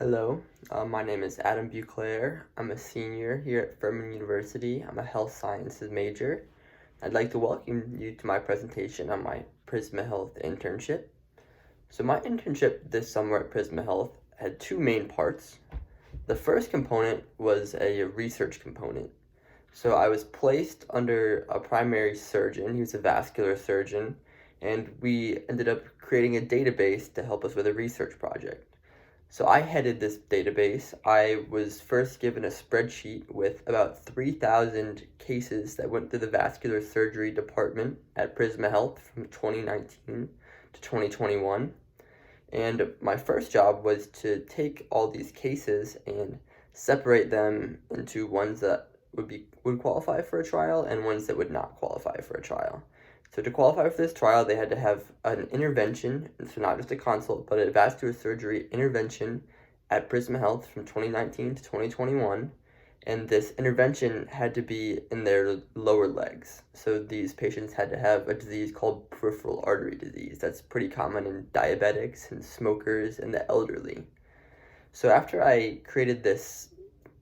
Hello, my name is Adam Beucler. I'm a senior here at Furman University. I'm a health sciences major. I'd like to welcome you to my presentation on my Prisma Health internship. So my internship this summer at Prisma Health had two main parts. The first component was a research component. So I was placed under a primary surgeon. He was a vascular surgeon, and we ended up creating a database to help us with a research project. So I headed this database. I was first given a spreadsheet with about 3,000 cases that went through the vascular surgery department at Prisma Health from 2019 to 2021. And my first job was to take all these cases and separate them into ones that would qualify for a trial and ones that would not qualify for a trial. So to qualify for this trial, they had to have an intervention, so not just a consult, but a vascular surgery intervention at Prisma Health from 2019 to 2021. And this intervention had to be in their lower legs. So these patients had to have a disease called peripheral artery disease. That's pretty common in diabetics and smokers and the elderly. So after I created this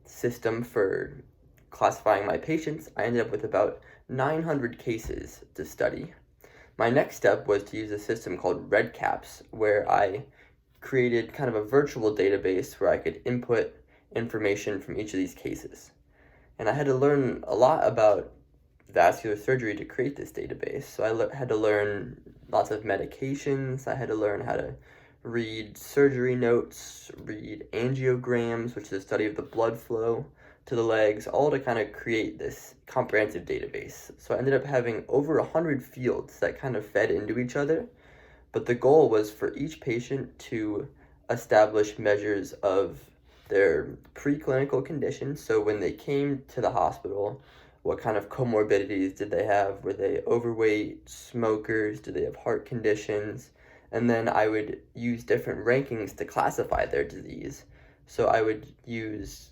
system for classifying my patients, I ended up with about 900 cases to study. My next step was to use a system called REDCaps, where I created kind of a virtual database where I could input information from each of these cases. And I had to learn a lot about vascular surgery to create this database. So I had to learn lots of medications. I had to learn how to read surgery notes, read angiograms, which is a study of the blood flow to the legs, all to kind of create this comprehensive database. So I ended up having over 100 fields that kind of fed into each other, but the goal was for each patient to establish measures of their preclinical conditions. So when they came to the hospital, what kind of comorbidities did they have? Were they overweight, smokers? Did they have heart conditions? And then I would use different rankings to classify their disease. So I would use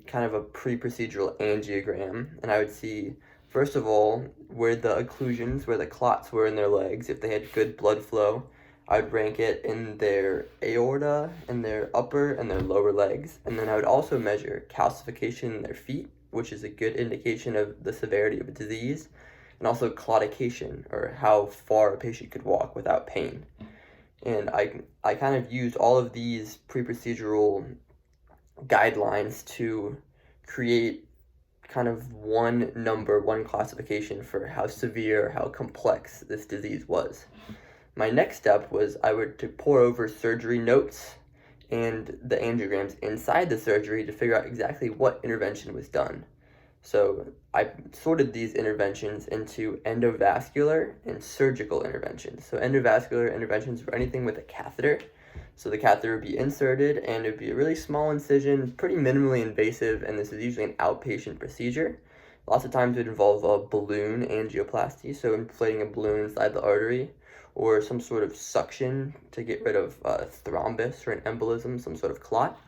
kind of a pre-procedural angiogram, and I would see, first of all, where the occlusions, where the clots were in their legs. If they had good blood flow, I would rank it in their aorta, in their upper and their lower legs. And then I would also measure calcification in their feet, which is a good indication of the severity of a disease, and also claudication, or how far a patient could walk without pain. And I kind of used all of these pre-procedural guidelines to create kind of one number, one classification for how severe, how complex this disease was. My next step was I would to pour over surgery notes and the angiograms inside the surgery to figure out exactly what intervention was done. So I sorted these interventions into endovascular and surgical interventions. So endovascular interventions were anything with a catheter. So the catheter would be inserted, and it would be a really small incision, pretty minimally invasive, and this is usually an outpatient procedure. Lots of times it would involve a balloon angioplasty, so inflating a balloon inside the artery, or some sort of suction to get rid of thrombus or an embolism, some sort of clot.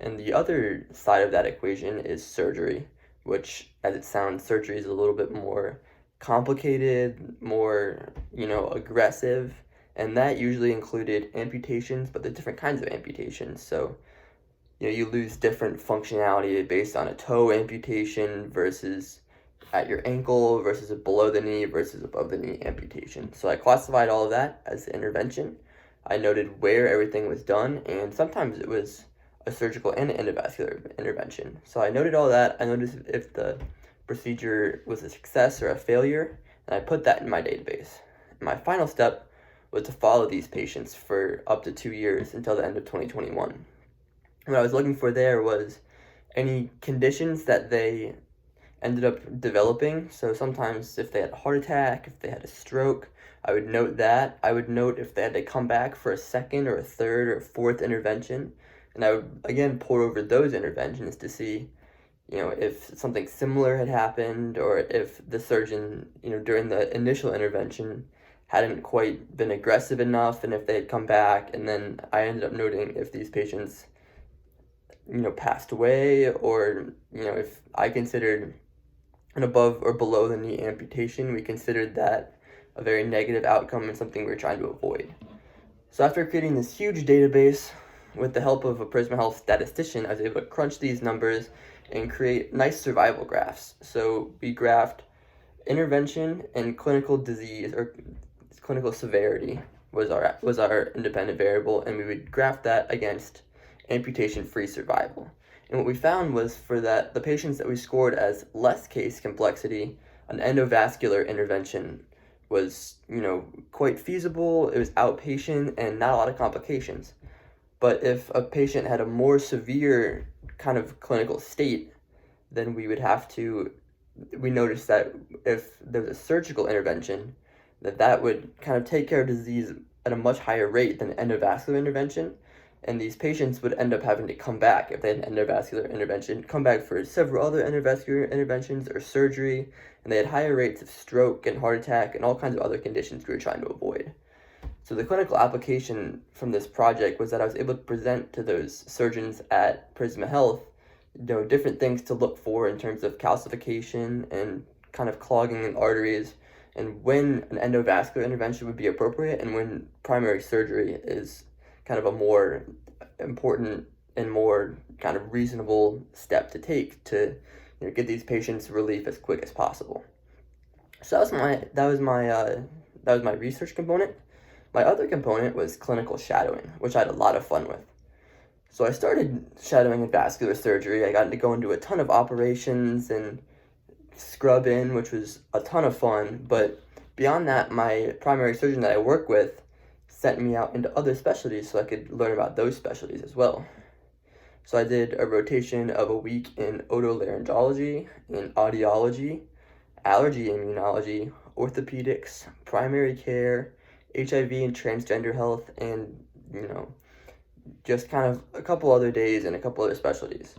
And the other side of that equation is surgery, which, as it sounds, surgery is a little bit more complicated, more, aggressive. And that usually included amputations, but the different kinds of amputations. So, you lose different functionality based on a toe amputation versus at your ankle versus a below the knee versus above the knee amputation. So I classified all of that as intervention. I noted where everything was done, and sometimes it was a surgical and endovascular intervention. So I noted all that. I noticed if the procedure was a success or a failure, and I put that in my database. And my final step was to follow these patients for up to 2 years until the end of 2021. What I was looking for there was any conditions that they ended up developing. So sometimes if they had a heart attack, if they had a stroke, I would note that. I would note if they had to come back for a second or a third or fourth intervention. And I would, again, pour over those interventions to see, if something similar had happened, or if the surgeon, during the initial intervention hadn't quite been aggressive enough, and if they had come back. And then I ended up noting if these patients, passed away, or, if I considered an above or below the knee amputation, we considered that a very negative outcome and something we were trying to avoid. So after creating this huge database, with the help of a Prisma Health statistician, I was able to crunch these numbers and create nice survival graphs. So we graphed intervention and clinical disease, or clinical severity was our independent variable, and we would graph that against amputation-free survival. And what we found was for that the patients that we scored as less case complexity, an endovascular intervention was, quite feasible. It was outpatient and not a lot of complications. But if a patient had a more severe kind of clinical state, then we noticed that if there was a surgical intervention, that would kind of take care of disease at a much higher rate than endovascular intervention. And these patients would end up having to come back if they had an endovascular intervention, come back for several other endovascular interventions or surgery, and they had higher rates of stroke and heart attack and all kinds of other conditions we were trying to avoid. So the clinical application from this project was that I was able to present to those surgeons at Prisma Health, different things to look for in terms of calcification and kind of clogging in arteries, and when an endovascular intervention would be appropriate and when primary surgery is kind of a more important and more kind of reasonable step to take to get these patients relief as quick as possible. So that was my research component. My other component was clinical shadowing, which I had a lot of fun with. So I started shadowing in vascular surgery. I got to go into a ton of operations and scrub in, which was a ton of fun. But beyond that, my primary surgeon that I work with sent me out into other specialties so I could learn about those specialties as well. So I did a rotation of a week in otolaryngology, in audiology, allergy immunology, orthopedics, primary care, HIV and transgender health, and, just kind of a couple other days and a couple other specialties.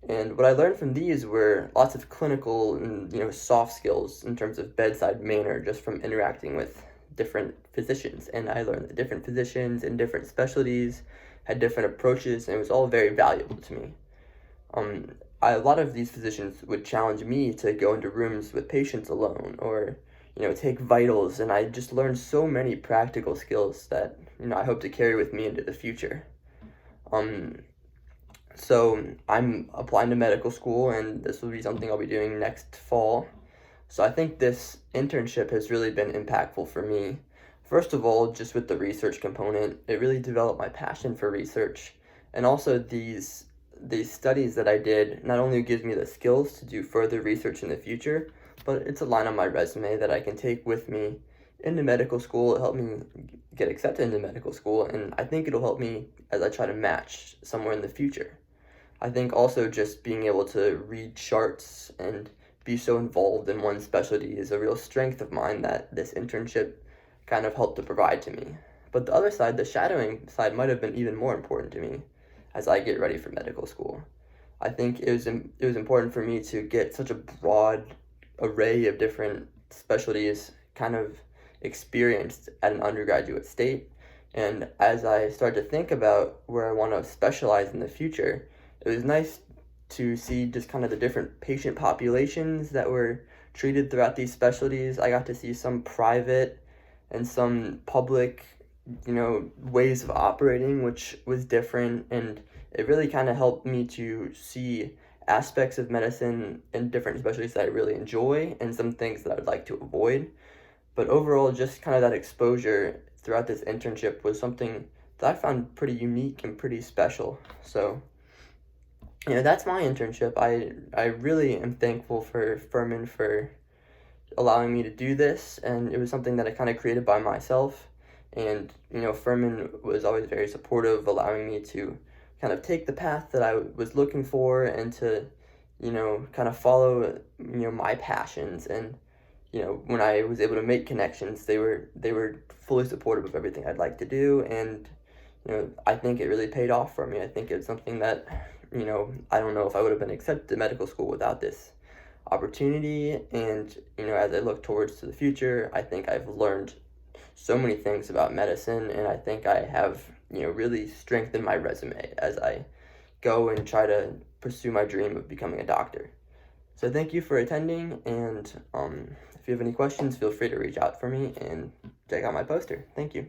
And what I learned from these were lots of clinical and, soft skills in terms of bedside manner just from interacting with different physicians. And I learned that different physicians in different specialties had different approaches, and it was all very valuable to me. A lot of these physicians would challenge me to go into rooms with patients alone or, take vitals, and I just learned so many practical skills that, I hope to carry with me into the future. So I'm applying to medical school, and this will be something I'll be doing next fall. So I think this internship has really been impactful for me. First of all, just with the research component, it really developed my passion for research. And also these studies that I did not only gives me the skills to do further research in the future, but it's a line on my resume that I can take with me into medical school. It helped me get accepted into medical school, and I think it'll help me as I try to match somewhere in the future. I think also just being able to read charts and be so involved in one specialty is a real strength of mine that this internship kind of helped to provide to me. But the other side, the shadowing side, might have been even more important to me as I get ready for medical school. I think it was important for me to get such a broad array of different specialties kind of experienced at an undergraduate state. And as I started to think about where I want to specialize in the future, it was nice to see just kind of the different patient populations that were treated throughout these specialties. I got to see some private and some public, ways of operating, which was different, and it really kind of helped me to see aspects of medicine in different specialties that I really enjoy and some things that I would like to avoid. But overall, just kind of that exposure throughout this internship was something that I found pretty unique and pretty special. So, that's my internship. I really am thankful for Furman for allowing me to do this, and it was something that I kind of created by myself. And, Furman was always very supportive, allowing me to kind of take the path that I was looking for and to, kind of follow, my passions. And, when I was able to make connections, they were fully supportive of everything I'd like to do. And, I think it really paid off for me. I think it's something that, I don't know if I would have been accepted to medical school without this opportunity. And, as I look towards to the future, I think I've learned so many things about medicine, and I think I have, really strengthened my resume as I go and try to pursue my dream of becoming a doctor. So thank you for attending, and if you have any questions, feel free to reach out for me and check out my poster. Thank you.